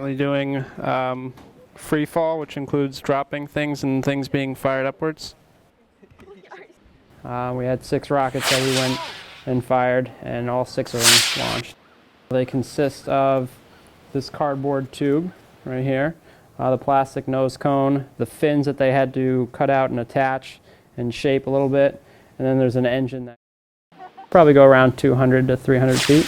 currently doing free fall, which includes dropping things and things being fired upwards. We had 6 rockets that we went and fired, and all 6 of them launched. They consist of this cardboard tube right here, the plastic nose cone, the fins that they had to cut out and attach and shape a little bit, and then there's an engine that probably go around 200 to 300 feet.